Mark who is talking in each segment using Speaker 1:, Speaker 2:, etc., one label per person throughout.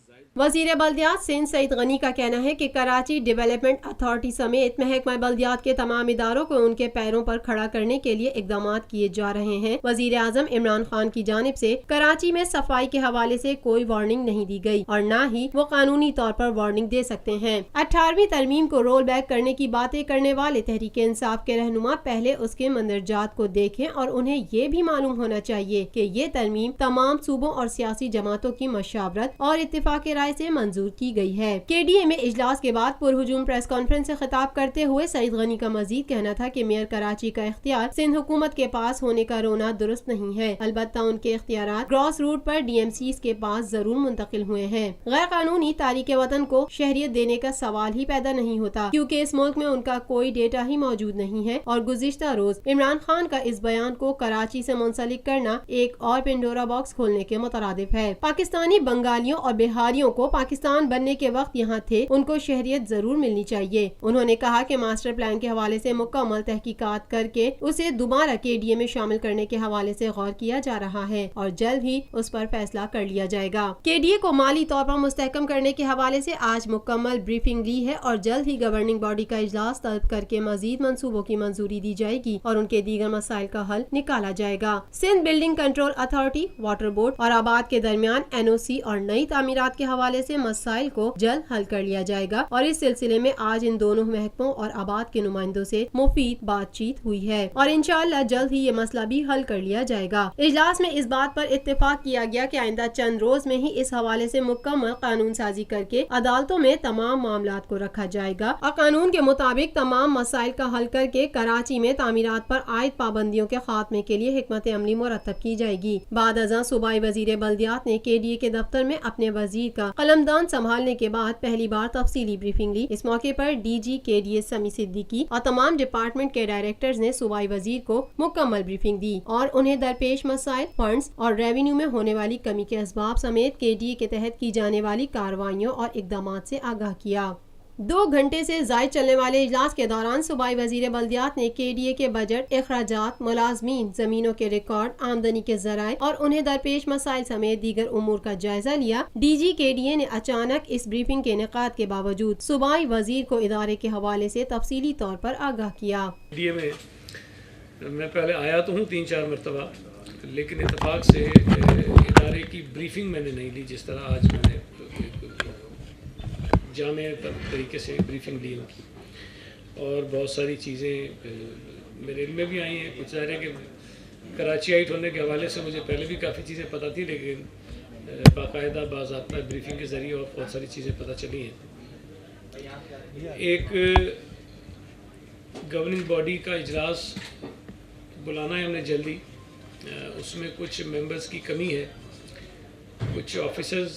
Speaker 1: वज़ीर बल्दियात सिंध सईद गनी का कहना है कि कराची डेवलपमेंट अथॉरिटी समेत महकमा बल्दियात के तमाम इदारों को उनके पैरों पर खड़ा करने के लिए इक़दामात किए जा रहे हैं। वज़ीर आज़म इमरान खान की जानिब से कराची में सफाई के हवाले से कोई वार्निंग नहीं दी गई और न ही वो कानूनी तौर पर वार्निंग दे सकते हैं। 18वीं तरमीम को रोल बैक करने की बातें करने वाले तहरीक इंसाफ के रहनुमा पहले उसके मंदरजात को देखें और उन्हें ये भी मालूम होना चाहिए कि ये तरमीम तमाम सूबों और सियासी जमातों की मशावरत और इत्तेफाक राय से मंजूर की गई है। KDA में इजलास के बाद पुरहुजूम प्रेस कॉन्फ्रेंस से खिताब करते हुए सईद गनी का मजीद कहना था कि मेयर कराची का इख्तियार सिंध हुकूमत के पास होने का रोना दुरुस्त नहीं है, अलबत्ता उनके इख्तियारात ग्रॉस रूट पर DMCs के पास जरूर मुंतकिल हुए हैं। गैर कानूनी तारीके वतन को शहरियत देने का सवाल ही पैदा नहीं होता क्योंकि इस मुल्क में उनका कोई डेटा ही मौजूद नहीं है और गुज़िश्ता रोज इमरान खान का इस बयान को कराची से मुंसलिक करना एक और पिंडोरा बॉक्स खोलने के मुतरादिफ है। पाकिस्तानी बंगालियों और बिहारियों को पाकिस्तान बनने के वक्त यहाँ थे, उनको शहरियत जरूर मिलनी चाहिए। उन्होंने कहा कि मास्टर प्लान के हवाले से मुकम्मल तहकीकात करके उसे दोबारा KDA में शामिल करने के हवाले से गौर किया जा रहा है और जल्द ही उस पर फैसला कर लिया जाएगा। KDA को माली तौर पर मुस्तहकम करने के हवाले से आज मुकम्मल ब्रीफिंग ली है और जल्द ही गवर्निंग बॉडी का इजलास तलब करके मजीद मंसूबों की मंजूरी दी जाएगी और उनके दीगर मसाइल का हल निकाला जाएगा। Sindh building control authority, water board और आबाद के दरमियान NOC और नई तामीरात के हवाले से मसाइल को जल्द हल कर लिया जाएगा और इस सिलसिले में आज इन दोनों महकमों और आबाद के नुमाइंदों से मुफीद बातचीत हुई है और इंशाअल्लाह जल्द ही ये मसला भी हल कर लिया जाएगा। इजलास में इस बात पर इत्तेफाक किया गया कि आइंदा चंद रोज में ही इस हवाले से मुकम्मल कानून साजी करके अदालतों में तमाम मामलात को रखा जाएगा और कानून के मुताबिक तमाम मसाइल का हल करके कराची में तामीरात पर आयद पाबंदियों के खात्मे के लिए हिकमत अमली मुरतब की जाएगी। बाद अज़ां सूबाई वज़ीर बल्दियात ने KDA के दफ्तर में अपने वजीर का कलमदान संभालने के बाद पहली बार तफसीली ब्रीफिंग ली। इस मौके पर DG KDA समी सिद्दीकी और तमाम डिपार्टमेंट के डायरेक्टर्स ने सूबाई वजीर को मुकम्मल ब्रीफिंग दी और उन्हें दरपेश मसाइल, फंड्स और रेवेन्यू में होने वाली कमी के असबाब समेत KDA के तहत की जाने वाली कार्रवाइयों और इकदामात से आगाह किया। 2 घंटे से जायद चलने वाले इजलास के दौरान सूबाई वजीर बल्दियात ने KDA के बजट, अखराजात, मुलाजमीन, जमीनों के रिकॉर्ड, आमदनी के जराए और उन्हें दरपेश मसाइल समेत दीगर उमूर का जायजा लिया। DG KDA ने अचानक इस ब्रीफिंग के इनेकाद के बावजूद सूबाई वजीर को इदारे के हवाले से तफसीली तौर पर आगाह किया।
Speaker 2: मैं पहले आया तो हूँ 3-4 मरतबा, लेकिन इत्तेफाक से इदारे की ब्रीफिंग मैंने नहीं ली जिस तरह आज मैंने जामे तरीके से ब्रीफिंग ली उनकी और बहुत सारी चीज़ें मेरे इल्म में भी आई हैं। कुछ ज़ाहिर है कि कराची आइट होने के हवाले से मुझे पहले भी काफ़ी चीज़ें पता थी, लेकिन बाकायदा बाज़ाब्ता ब्रीफिंग के ज़रिए और बहुत सारी चीज़ें पता चली हैं। एक गवर्निंग बॉडी का इजलास बुलाना है हमने जल्दी, उसमें कुछ मेंबर्स की कमी है, कुछ ऑफिसर्स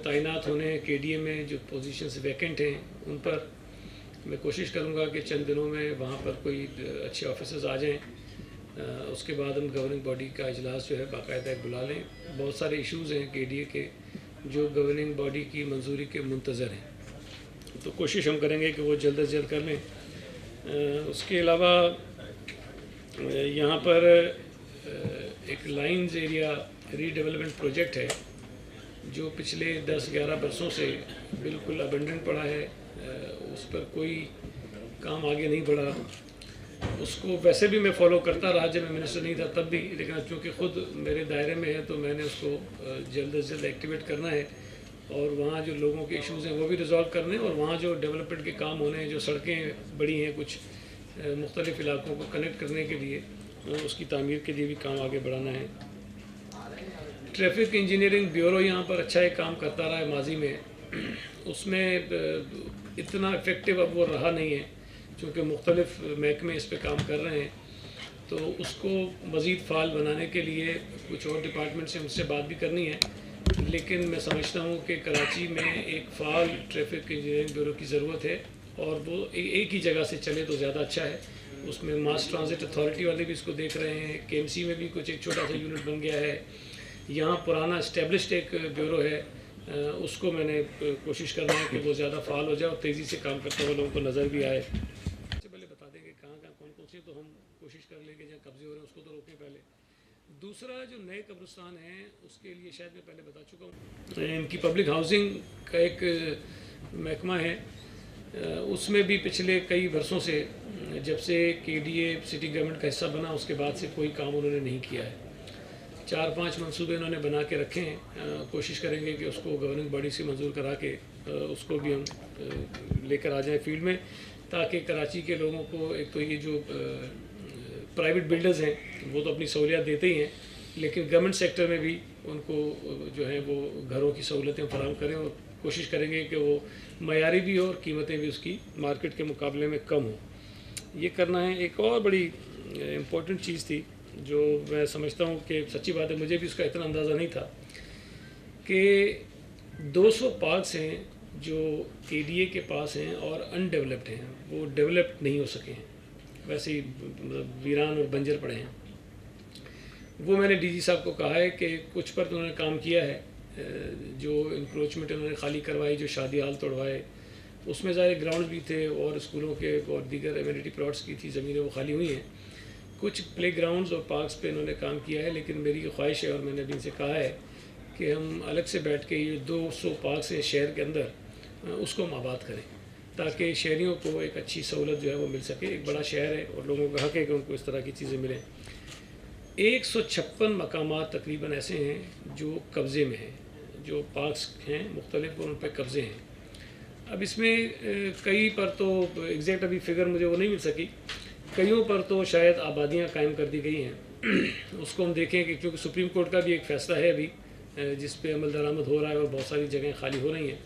Speaker 2: तैनात होने हैं KDA में, जो पोजीशंस वैकेंट हैं उन पर मैं कोशिश करूंगा कि चंद दिनों में वहाँ पर कोई अच्छे ऑफिसर्स आ जाएं। उसके बाद हम गवर्निंग बॉडी का इजलास जो है बाकायदा बुला लें। बहुत सारे इश्यूज़ हैं KDA के जो गवर्निंग बॉडी की मंजूरी के मुंतज़र हैं, तो कोशिश हम करेंगे कि वो जल्द अज जल्द कर लें। उसके अलावा यहाँ पर एक लाइन्स एरिया रीडेवलपमेंट प्रोजेक्ट है जो पिछले 10-11 बरसों से बिल्कुल अबेंडन पड़ा है, उस पर कोई काम आगे नहीं बढ़ा। उसको वैसे भी मैं फॉलो करता रहा जब मैं मिनिस्टर नहीं था तब भी, लेकिन चूँकि ख़ुद मेरे दायरे में है तो मैंने उसको जल्द से जल्द एक्टिवेट करना है और वहाँ जो लोगों के इश्यूज़ हैं वो भी रिजॉल्व करने और वहाँ जो डेवलपमेंट के काम होने हैं, जो सड़कें बड़ी हैं कुछ मुख्तलिफ़ इलाकों को कनेक्ट करने के लिए, उसकी तामीर के लिए भी काम आगे बढ़ाना है। ट्रैफिक इंजीनियरिंग ब्यूरो यहाँ पर अच्छा एक काम करता रहा है माजी में, उसमें इतना इफ़ेक्टिव अब वो रहा नहीं है क्योंकि मुख्तलिफ महकमे इस पर काम कर रहे हैं, तो उसको मज़ीद फ़ाल बनाने के लिए कुछ और डिपार्टमेंट से मुझसे बात भी करनी है। लेकिन मैं समझता हूँ कि कराची में एक फ़ाल ट्रैफिक इंजीनियरिंग ब्यूरो की ज़रूरत है और वो एक ही जगह से चले तो ज़्यादा अच्छा है। उसमें मास ट्रांजिट अथॉरिटी वाले भी इसको देख रहे हैं, KMC में भी कुछ एक छोटा सा यूनिट बन गया है। यहाँ पुराना इस्टेब्लिश्ड एक ब्यूरो है, उसको मैंने कोशिश करना है कि वो ज़्यादा फ़ाल हो जाए और तेज़ी से काम करते हुए लोगों को नज़र भी आए। सबसे पहले बता देंगे कहाँ कौन कौन से, तो हम कोशिश कर लेंगे जहाँ कब्जे हो रहे हैं उसको तो रोकें पहले, دوسرا جو نئے قبرستان ہیں اس کے لیے شاید میں پہلے بتا چکا ہوں، ان کی پبلک ہاؤسنگ کا ایک محکمہ ہے، اس میں بھی پچھلے کئی برسوں سے جب سے کے ڈی اے سٹی گورنمنٹ کا حصہ بنا اس کے بعد سے کوئی کام انہوں نے نہیں کیا ہے. 4-5 منصوبے انہوں نے بنا کے رکھے ہیں. کوشش کریں گے کہ اس کو گورننگ باڈی سے منظور کرا کے اس کو بھی ہم لے کر آ جائیں فیلڈ میں، تاکہ کراچی کے لوگوں کو ایک تو یہ جو پرائیویٹ بلڈرز ہیں وہ تو اپنی سہولیات دیتے ہی ہیں، لیکن گورنمنٹ سیکٹر میں بھی ان کو جو ہے وہ گھروں کی سہولتیں فراہم کریں، اور کوشش کریں گے کہ وہ معیاری بھی ہو اور قیمتیں بھی اس کی مارکیٹ کے مقابلے میں کم ہوں. یہ کرنا ہے. ایک اور بڑی امپورٹنٹ چیز تھی جو میں سمجھتا ہوں کہ سچی بات ہے، مجھے بھی اس کا اتنا اندازہ نہیں تھا کہ 200 پارکس ہیں جو کے ڈی اے کے پاس ہیں اور ان ڈیولپڈ ہیں، وہ ڈیولپڈ نہیں ہو سکے ہیں، ویسے ہی ویران اور بنجر پڑے ہیں. وہ میں نے ڈی جی صاحب کو کہا ہے کہ کچھ پر تو انہوں نے کام کیا ہے، جو انکروچمنٹ انہوں نے خالی کروائی، جو شادی ہال توڑوائے، اس میں ظاہر گراؤنڈ بھی تھے اور اسکولوں کے اور دیگر ایمینٹی پلاٹس کی تھی زمینیں، وہ خالی ہوئی ہیں. کچھ پلے گراؤنڈز اور پارکس پہ انہوں نے کام کیا ہے، لیکن میری خواہش ہے اور میں نے ابھی ان سے کہا ہے کہ ہم الگ سے بیٹھ کے یہ 200 پارکس ہیں شہر کے اندر، اس کو ہم آباد کریں تاکہ شہریوں کو ایک اچھی سہولت جو ہے وہ مل سکے. ایک بڑا شہر ہے اور لوگوں کا حق ہے کہ ان کو اس طرح کی چیزیں ملیں. 156 مقامات تقریباً ایسے ہیں جو قبضے میں ہیں، جو پارکس ہیں مختلف اور ان پہ قبضے ہیں. اب اس میں کئی پر تو ایگزیکٹ ابھی فگر مجھے وہ نہیں مل سکی، کئیوں پر تو شاید آبادیاں قائم کر دی گئی ہیں. اس کو ہم دیکھیں کہ کیونکہ سپریم کورٹ کا بھی ایک فیصلہ ہے ابھی جس پہ عمل درآمد ہو رہا ہے اور بہت ساری جگہیں خالی ہو رہی ہیں.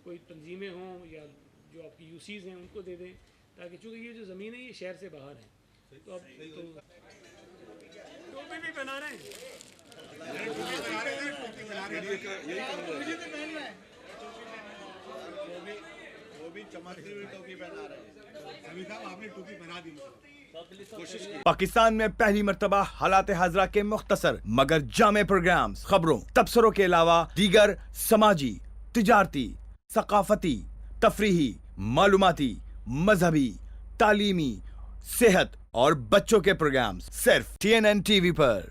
Speaker 2: کوئی تنظیمیں ہوں یا جو آپ کی یو سیز ہیں ان کو دے دیں، تاکہ چونکہ یہ جو زمین ہے یہ شہر سے باہر ہے. تو اب ٹوپی بھی بنا رہے ہیں.
Speaker 3: پاکستان میں پہلی مرتبہ حالات حاضرہ کے مختصر مگر جامع پروگرامز، خبروں، تبصروں کے علاوہ دیگر سماجی، تجارتی، ثقافتی، تفریحی، معلوماتی، مذہبی، تعلیمی، صحت اور بچوں کے پروگرامز صرف TNN TV پر.